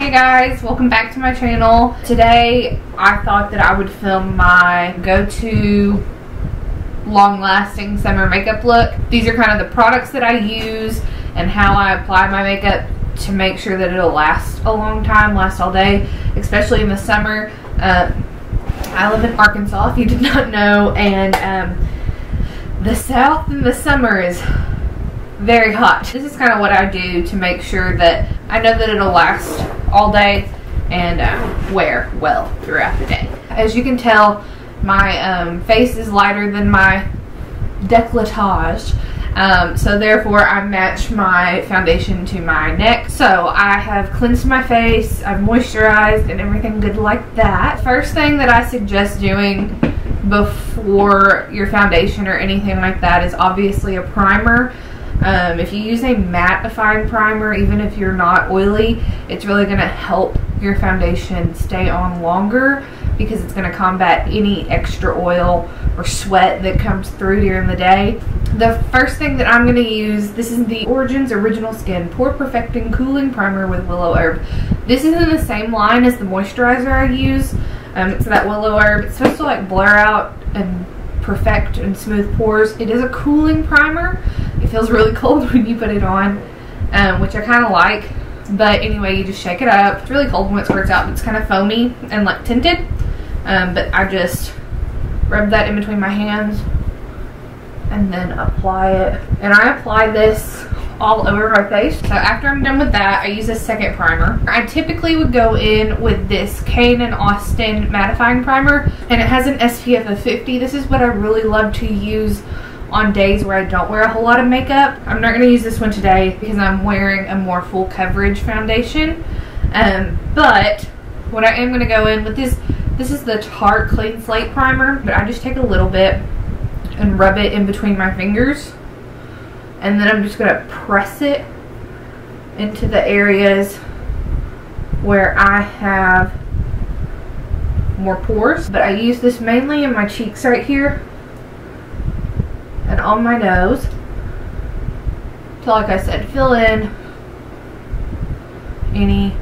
Hey guys, welcome back to my channel. Today I thought that I would film my go-to long-lasting summer makeup look. These are kind of the products that I use and how I apply my makeup to make sure that it'll last a long time, last all day, especially in the summer. I live in Arkansas, if you did not know, and the South in the summer is very hot. This is kind of what I do to make sure that I know that it'll last all day and wear well throughout the day. As you can tell, my face is lighter than my décolletage, so therefore I match my foundation to my neck. So I have cleansed my face, I've moisturized and everything good like that. First thing that I suggest doing before your foundation or anything like that is obviously a primer. If you use a mattifying primer, even if you're not oily, it's really going to help your foundation stay on longer because it's going to combat any extra oil or sweat that comes through during the day. The first thing that I'm going to use, this is the Origins Original Skin Pore Perfecting Cooling Primer with Willow Herb. This is in the same line as the moisturizer I use. It's that Willow Herb. It's supposed to like blur out and perfect and smooth pores. It is a cooling primer. It feels really cold when you put it on, which I kind of like. But anyway, you just shake it up. It's really cold when it squirts out, but it's kind of foamy and like tinted. But I just rub that in between my hands and then apply it. And I apply this all over my face. So after I'm done with that, I use a second primer. I typically would go in with this Kane & Austin mattifying primer, and it has an SPF of 50. This is what I really love to use on days where I don't wear a whole lot of makeup. I'm not going to use this one today because I'm wearing a more full coverage foundation. But what I am going to go in with this is the Tarte Clean Slate primer, but I just take a little bit and rub it in between my fingers. And then I'm just going to press it into the areas where I have more pores. But I use this mainly in my cheeks right here and on my nose to, like I said, fill in any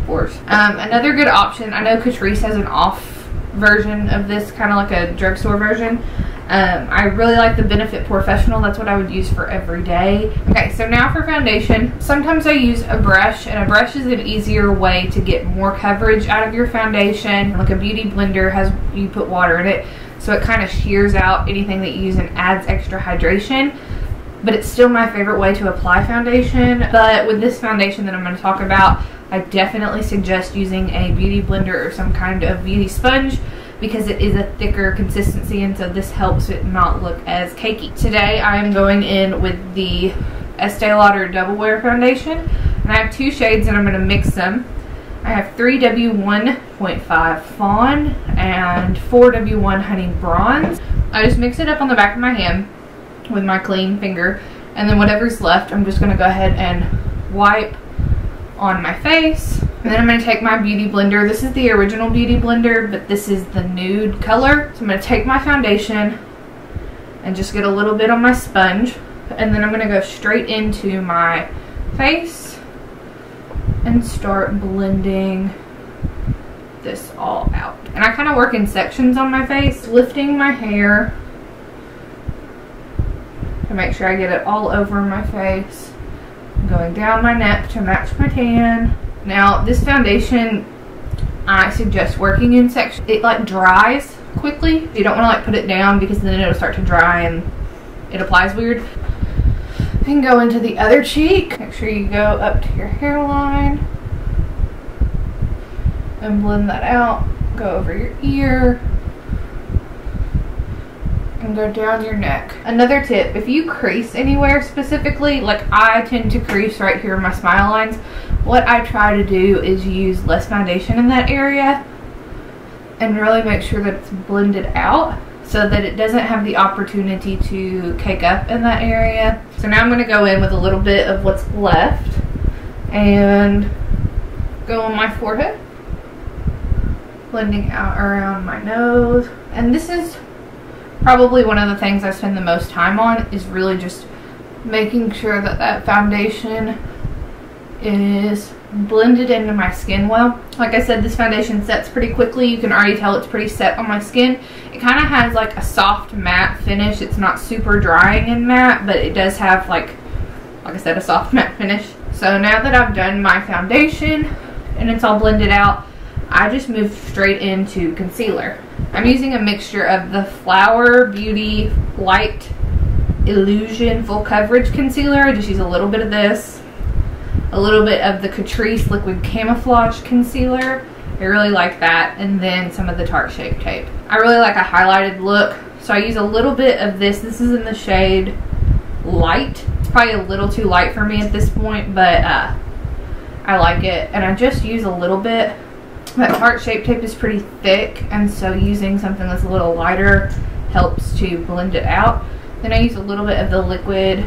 pores. Another good option, I know Catrice has an off version of this, kind of like a drugstore version. I really like the Benefit Professional. That's what I would use for every day. Okay, so now for foundation. Sometimes I use a brush, and a brush is an easier way to get more coverage out of your foundation. Like a beauty blender has, you put water in it, so it kind of shears out anything that you use and adds extra hydration. But it's still my favorite way to apply foundation. But with this foundation that I'm going to talk about, I definitely suggest using a beauty blender or some kind of beauty sponge, because it is a thicker consistency, and so this helps it not look as cakey. Today I am going in with the Estee Lauder Double Wear Foundation, and I have two shades and I'm going to mix them. I have 3W1.5 Fawn and 4W1 Honey Bronze. I just mix it up on the back of my hand with my clean finger, and then whatever's left I'm just going to go ahead and wipe on my face. And then I'm going to take my beauty blender. This is the original beauty blender, but this is the nude color. So I'm going to take my foundation and just get a little bit on my sponge, and then I'm going to go straight into my face and start blending this all out. And I kind of work in sections on my face, lifting my hair to make sure I get it all over my face, going down my neck to match my tan. Now this foundation, I suggest working in sections. It like dries quickly. You don't want to like put it down because then it'll start to dry and it applies weird. You can go into the other cheek. Make sure you go up to your hairline and blend that out. Go over your ear and go down your neck. Another tip, if you crease anywhere specifically, like I tend to crease right here in my smile lines, what I try to do is use less foundation in that area and really make sure that it's blended out so that it doesn't have the opportunity to cake up in that area. So now I'm going to go in with a little bit of what's left and go on my forehead, blending out around my nose. And this is probably one of the things I spend the most time on, is really just making sure that that foundation is blend it into my skin well. Like I said, this foundation sets pretty quickly. You can already tell it's pretty set on my skin. It kind of has like a soft matte finish. It's not super drying and matte, but it does have like I said, a soft matte finish. So now that I've done my foundation and it's all blended out, I just moved straight into concealer. I'm using a mixture of the Flower Beauty Light Illusion Full Coverage Concealer. I just use a little bit of this, a little bit of the Catrice Liquid Camouflage Concealer. I really like that. And then some of the Tarte Shape Tape. I really like a highlighted look, so I use a little bit of this. This is in the shade Light. It's probably a little too light for me at this point, but I like it. And I just use a little bit. That Tarte Shape Tape is pretty thick, and so using something that's a little lighter helps to blend it out. Then I use a little bit of the Liquid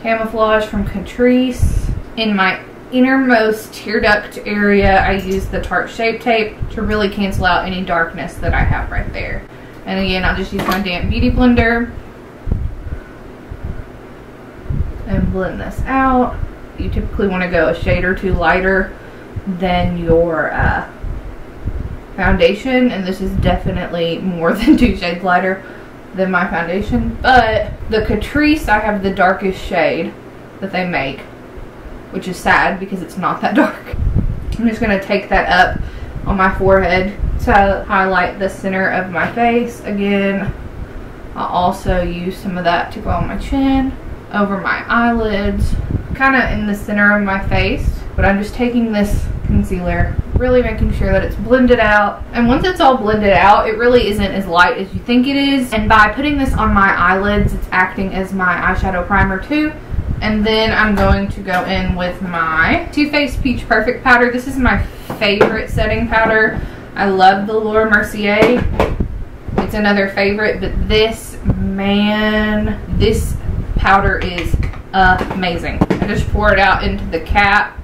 Camouflage from Catrice. In my innermost tear duct area, I use the Tarte Shape Tape to really cancel out any darkness that I have right there. And again, I'll just use my damp beauty blender and blend this out. You typically want to go a shade or two lighter than your foundation, and this is definitely more than 2 shades lighter than my foundation. But the Catrice, I have the darkest shade that they make, which is sad because it's not that dark. I'm just going to take that up on my forehead to highlight the center of my face. Again, I'll also use some of that to go on my chin, over my eyelids, kind of in the center of my face. But I'm just taking this concealer, really making sure that it's blended out. And once it's all blended out, it really isn't as light as you think it is. And by putting this on my eyelids, it's acting as my eyeshadow primer too. And then I'm going to go in with my Too Faced Peach Perfect powder. This is my favorite setting powder. I love the Laura Mercier. It's another favorite, but this, man, this powder is amazing. I just pour it out into the cap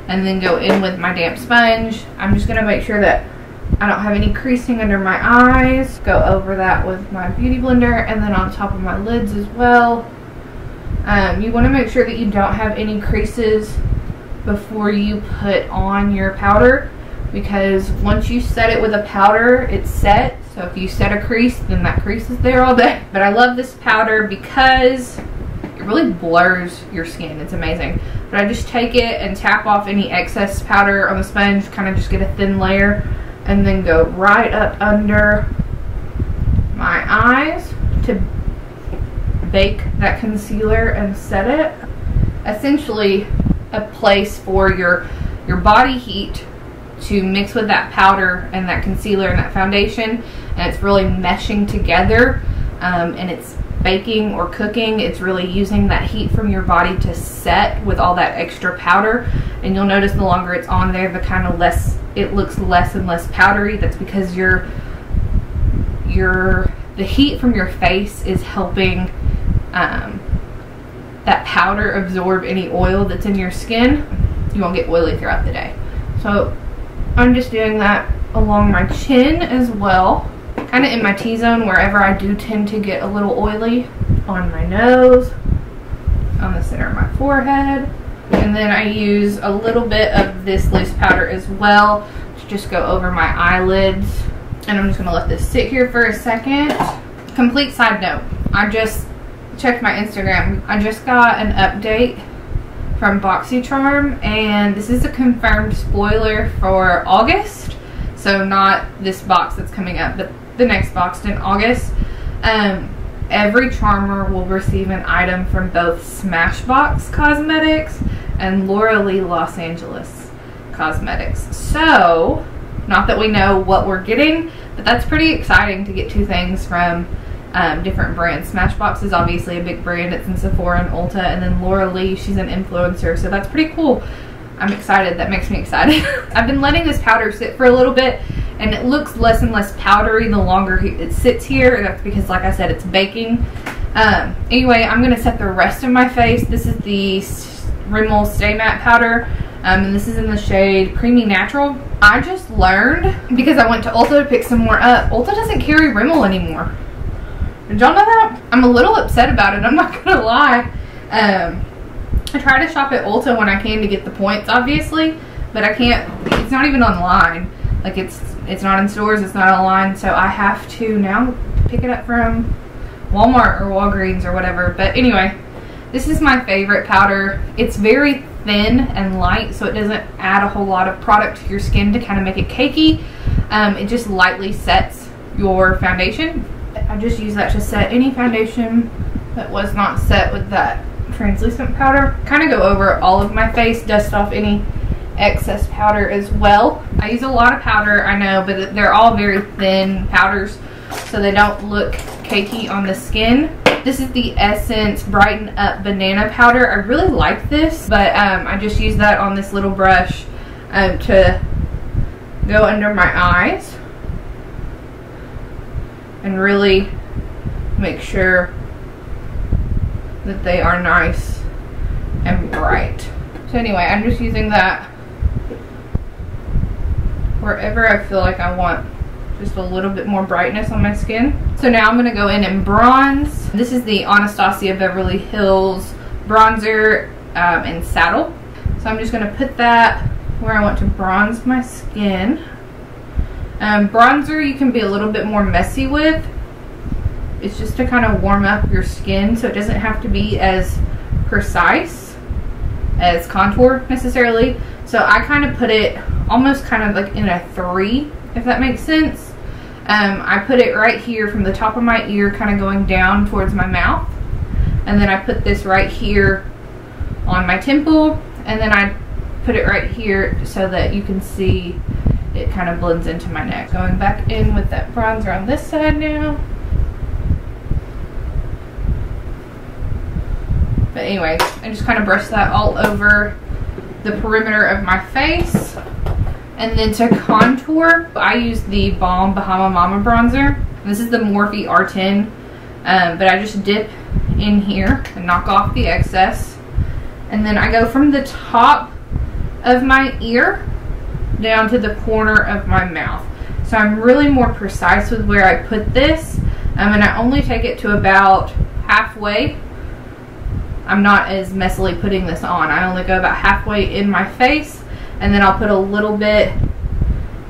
and then go in with my damp sponge. I'm just going to make sure that I don't have any creasing under my eyes. Go over that with my beauty blender and then on top of my lids as well. You want to make sure that you don't have any creases before you put on your powder, because once you set it with a powder, it's set. So if you set a crease, then that crease is there all day. But I love this powder because it really blurs your skin. It's amazing. But I just take it and tap off any excess powder on the sponge, kind of just get a thin layer, and then go right up under my eyes to bake that concealer and set it. Essentially a place for your body heat to mix with that powder and that concealer and that foundation, and it's really meshing together, and it's baking or cooking. It's really using that heat from your body to set with all that extra powder. And you'll notice the longer it's on there, the kind of less it looks less and less powdery. That's because the heat from your face is helping that powder absorb any oil that's in your skin. You won't get oily throughout the day. So I'm just doing that along my chin as well, kind of in my T-zone, wherever I do tend to get a little oily, on my nose, on the center of my forehead. And then I use a little bit of this loose powder as well to just go over my eyelids. And I'm just going to let this sit here for a second. Complete side note, I just checked my Instagram. I just got an update from BoxyCharm, and this is a confirmed spoiler for August. So not this box that's coming up, but the next box in August. Every charmer will receive an item from both Smashbox Cosmetics and Laura Lee Los Angeles Cosmetics. So, not that we know what we're getting, but that's pretty exciting to get 2 things from different brands. Smashbox is obviously a big brand. It's in Sephora and Ulta, and then Laura Lee, she's an influencer, so that's pretty cool. I'm excited. That makes me excited. I've been letting this powder sit for a little bit, and it looks less and less powdery the longer it sits here. That's because, like I said, it's baking. Anyway, I'm going to set the rest of my face. This is the Rimmal Stay Matte Powder, and this is in the shade Creamy Natural. I just learned, because I went to Ulta to pick some more up, Ulta doesn't carry Rimmal anymore. Did y'all know that? I'm a little upset about it, I'm not gonna lie. I try to shop at Ulta when I can to get the points, obviously, but I can't. It's not even online. Like it's not in stores, it's not online, so I have to now pick it up from Walmart or Walgreens or whatever. But anyway, this is my favorite powder. It's very thin and light, so it doesn't add a whole lot of product to your skin to kind of make it cakey. It just lightly sets your foundation. I just use that to set any foundation that was not set with that translucent powder. Kind of go over all of my face, dust off any excess powder as well. I use a lot of powder, I know, but they're all very thin powders, so they don't look cakey on the skin. This is the Essence Brighten Up Banana Powder. I really like this, but I just use that on this little brush to go under my eyes and really make sure that they are nice and bright. So anyway, I'm just using that wherever I feel like I want just a little bit more brightness on my skin. So now I'm going to go in and bronze. This is the Anastasia Beverly Hills bronzer in Saddle. So I'm just going to put that where I want to bronze my skin. Bronzer you can be a little bit more messy with. It's just to kind of warm up your skin, so it doesn't have to be as precise as contour necessarily. So I kind of put it almost kind of like in a 3, if that makes sense. I put it right here from the top of my ear, kind of going down towards my mouth. And then I put this right here on my temple. And then I put it right here so that you can see it kind of blends into my neck. Going back in with that bronzer on this side now. But anyway, I just kind of brush that all over the perimeter of my face. And then to contour, I use the Balm Bahama Mama bronzer. This is the Morphe R10, but I just dip in here and knock off the excess. And then I go from the top of my ear down to the corner of my mouth. So I'm really more precise with where I put this, and I only take it to about halfway. I'm not as messily putting this on. I only go about halfway in my face, and then I'll put a little bit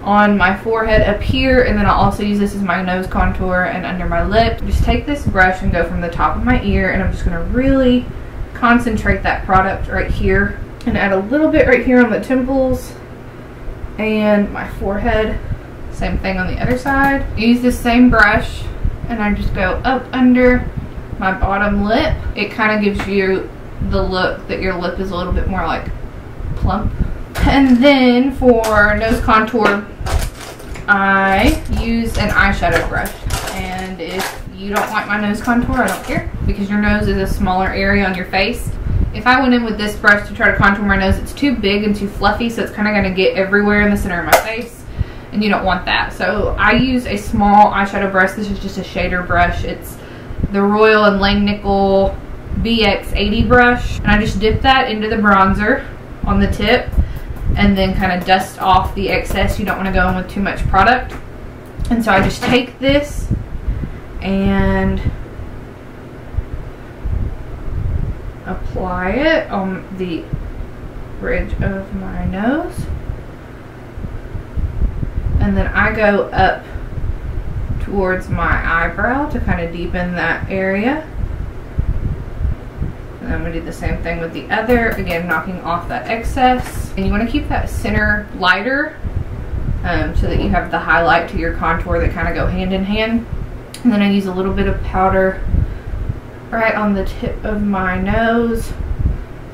on my forehead up here, and then I'll also use this as my nose contour and under my lip. Just take this brush and go from the top of my ear, and I'm just going to really concentrate that product right here and add a little bit right here on the temples and my forehead. Same thing on the other side. Use the same brush, and I just go up under my bottom lip. It kind of gives you the look that your lip is a little bit more like plump. And then for nose contour, I use an eyeshadow brush. And if you don't like my nose contour, I don't care, because your nose is a smaller area on your face. If I went in with this brush to try to contour my nose, it's too big and too fluffy, so it's kind of going to get everywhere in the center of my face, and you don't want that. So I use a small eyeshadow brush. This is just a shader brush. It's the Royal and Langnickel BX80 brush, and I just dip that into the bronzer on the tip and then kind of dust off the excess. You don't want to go in with too much product. And so I just take this and apply it on the bridge of my nose, and then I go up towards my eyebrow to kind of deepen that area. And I'm going to do the same thing with the other, again knocking off that excess. And you want to keep that center lighter so that you have the highlight to your contour that kind of go hand in hand. And then I use a little bit of powder right on the tip of my nose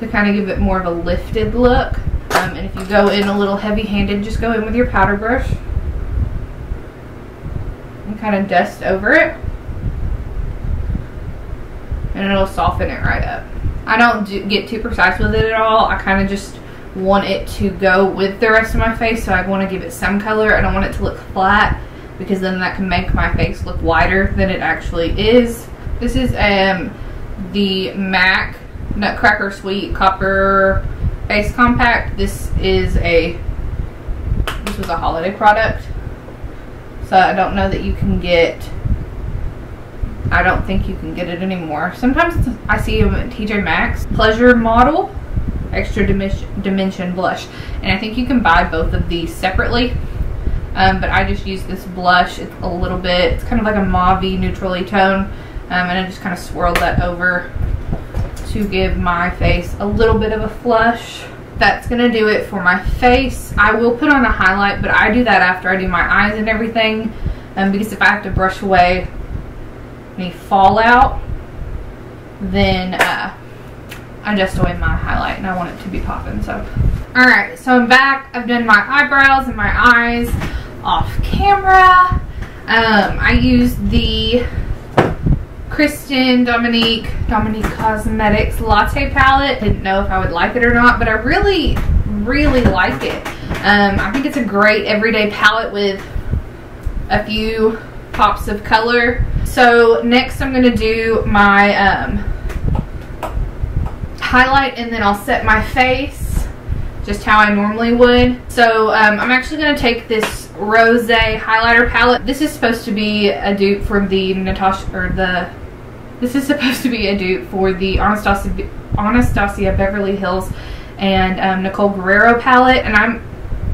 to kind of give it more of a lifted look. And if you go in a little heavy-handed, just go in with your powder brush and kind of dust over it, and it'll soften it right up. I don't get too precise with it at all. I kind of just want it to go with the rest of my face, so I want to give it some color. I don't want it to look flat, because then that can make my face look wider than it actually is. This is the MAC Nutcracker Sweet Copper Face Compact. This was a holiday product, so I don't know that you can get I don't think you can get it anymore. Sometimes I see them at TJ Maxx. Pleasure Model Extra Dimension Blush. And I think you can buy both of these separately. But I just use this blush. It's a little bit, it's kind of like a mauve-y, neutrally tone. And I just kind of swirled that over to give my face a little bit of a flush. That's gonna do it for my face. I will put on a highlight, but I do that after I do my eyes and everything. Because if I have to brush away any fallout, then I just away my highlight and I want it to be popping. So alright, so I'm back. I've done my eyebrows and my eyes off camera. I used the Kristen Dominique Cosmetics Latte palette. Didn't know if I would like it or not, but I really like it. I think it's a great everyday palette with a few pops of color. So next I'm going to do my highlight, and then I'll set my face just how I normally would. So I'm actually going to take this rose highlighter palette. This is supposed to be a dupe for the Anastasia Beverly Hills and Nicole Guerrero palette, and I'm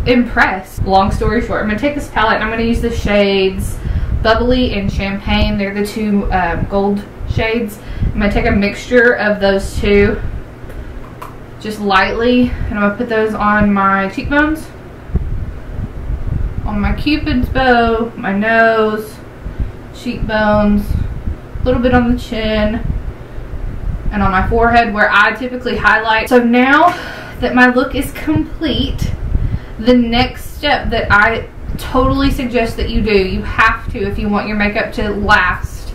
impressed. Long story short, I'm going to take this palette and I'm going to use the shades Bubbly and Champagne. They're the two gold shades. I'm going to take a mixture of those two just lightly, and I'm going to put those on my cheekbones, on my cupid's bow, my nose, cheekbones, a little bit on the chin, and on my forehead where I typically highlight. So now that my look is complete, the next step that I totally suggest that you do, you have to, if you want your makeup to last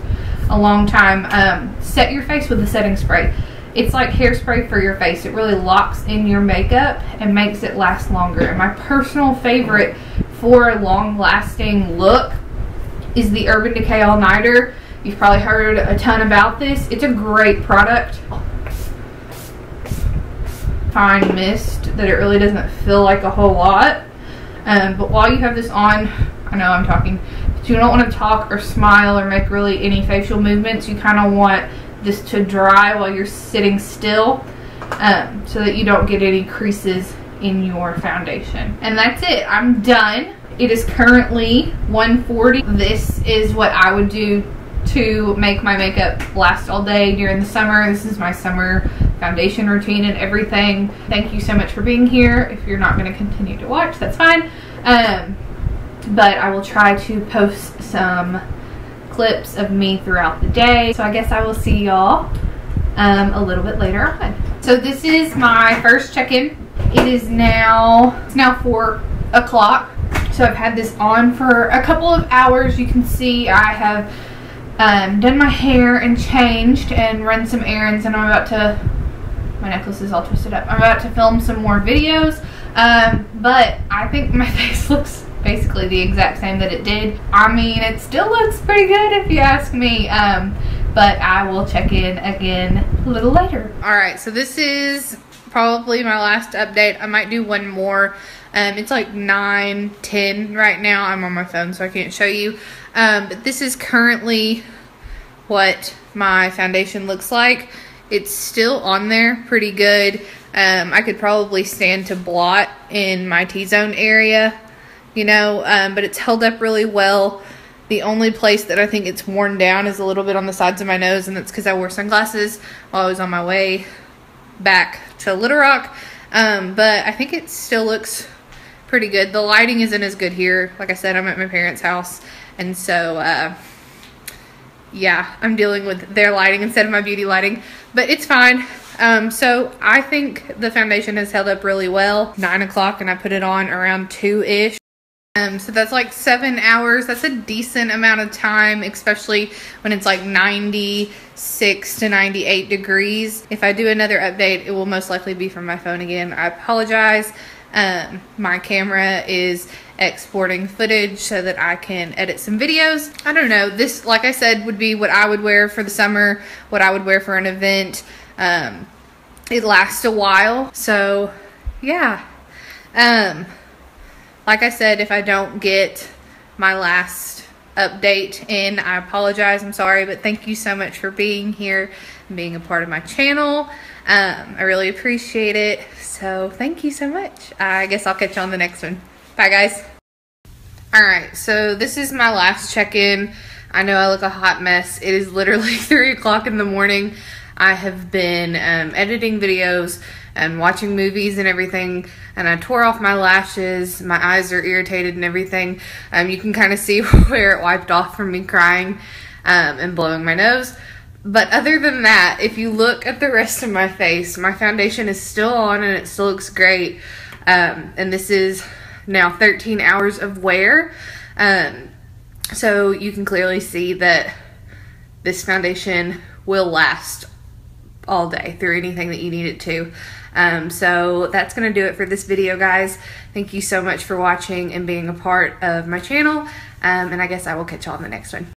a long time, set your face with a setting spray. It's like hairspray for your face. It really locks in your makeup and makes it last longer. And my personal favorite for a long-lasting look is the Urban Decay All Nighter. You've probably heard a ton about this. It's a great product. Fine mist that it really doesn't feel like a whole lot. But while you have this on, I know I'm talking, but you don't want to talk or smile or make really any facial movements. You kind of want this to dry while you're sitting still, so that you don't get any creases in your foundation. And that's it. I'm done. It is currently 1:40. This is what I would do to make my makeup last all day during the summer. This is my summer foundation routine and everything. Thank you so much for being here. If you're not going to continue to watch, that's fine. But I will try to post some clips of me throughout the day. So I guess I will see y'all a little bit later on. So this is my first check-in. It's now 4 o'clock. So I've had this on for a couple of hours. You can see I have done my hair and changed and run some errands, and I'm about to, my necklace is all twisted up. I'm about to film some more videos, but I think my face looks basically the exact same that it did. I mean, it still looks pretty good if you ask me, but I will check in again a little later. Alright, so this is probably my last update. I might do one more. It's like 9:10 right now. I'm on my phone, so I can't show you. But this is currently what my foundation looks like. It's still on there pretty good. I could probably stand to blot in my T-zone area, you know, but it's held up really well. The only place that I think it's worn down is a little bit on the sides of my nose, and that's because I wore sunglasses while I was on my way back to Little Rock. But I think it still looks pretty good. The lighting isn't as good here. Like I said, I'm at my parents' house, and so yeah, I'm dealing with their lighting instead of my beauty lighting, but it's fine. So I think the foundation has held up really well. 9 o'clock, and I put it on around 2-ish. So that's like 7 hours. That's a decent amount of time, especially when it's like 96 to 98 degrees. If I do another update, it will most likely be from my phone again. I apologize. My camera is exporting footage so that I can edit some videos. I don't know. This, like I said, would be what I would wear for the summer, what I would wear for an event. It lasts a while. So, yeah. Like I said, if I don't get my last update, and I apologize, I'm sorry, but thank you so much for being here and being a part of my channel. I really appreciate it, so thank you so much. I guess I'll catch you on the next one. Bye guys. Alright, so this is my last check-in. I know I look a hot mess. It is literally 3 o'clock in the morning. I have been editing videos and watching movies and everything, and I tore off my lashes. My eyes are irritated and everything. You can kind of see where it wiped off from me crying and blowing my nose. But other than that, if you look at the rest of my face, my foundation is still on and it still looks great. And this is now 13 hours of wear. So you can clearly see that this foundation will last all day through anything that you need it to. So that's gonna do it for this video, guys. Thank you so much for watching and being a part of my channel, and I guess I will catch y'all in the next one.